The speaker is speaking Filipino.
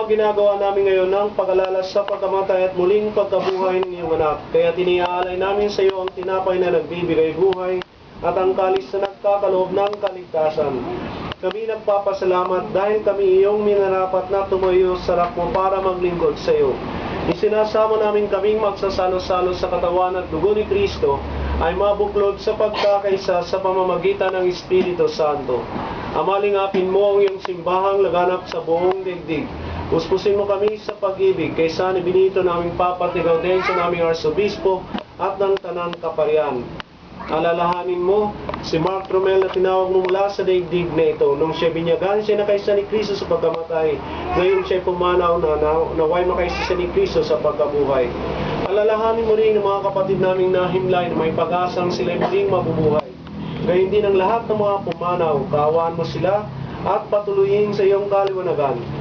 ginagawa namin ngayon ng pag-alala sa pagkamatay at muling pagkabuhay ng iyong anak. Kaya tiniaalay namin sa iyo ang tinapay na nagbibigay buhay at ang kalis na nagkakaloob ng kaligtasan. Kami nagpapasalamat dahil kami iyong minarapat na tumayo sa harap mo para maglingkod sa iyo. Isinasama namin kaming magsasalo-salo sa katawan at dugo ni Kristo ay mabuklod sa pagkakaisa sa pamamagitan ng Espiritu Santo. Amalingapin mo ang iyong simbahang laganap sa buong daigdig. Puspusin mo kami sa pag-ibig kay San Benito naming Papa at ikaw din sa naming Arsobispo at ng Tanang Kaparian. Alalahanin mo si Mark Romel na tinawag mo mula sa daigdig na ito. Nung siya binyagan siya na kaysa ni Kristo sa pagkamatay, ngayon siya pumanaw na naway makaysa ni Kristo sa pagkabuhay. Alalahanin mo rin ang mga kapatid naming nahimlay na may pag-asang sila muling mabubuhay. Gayun din ang lahat ng mga pumanaw, kaawaan mo sila at patuloyin sa iyong kaliwanagan.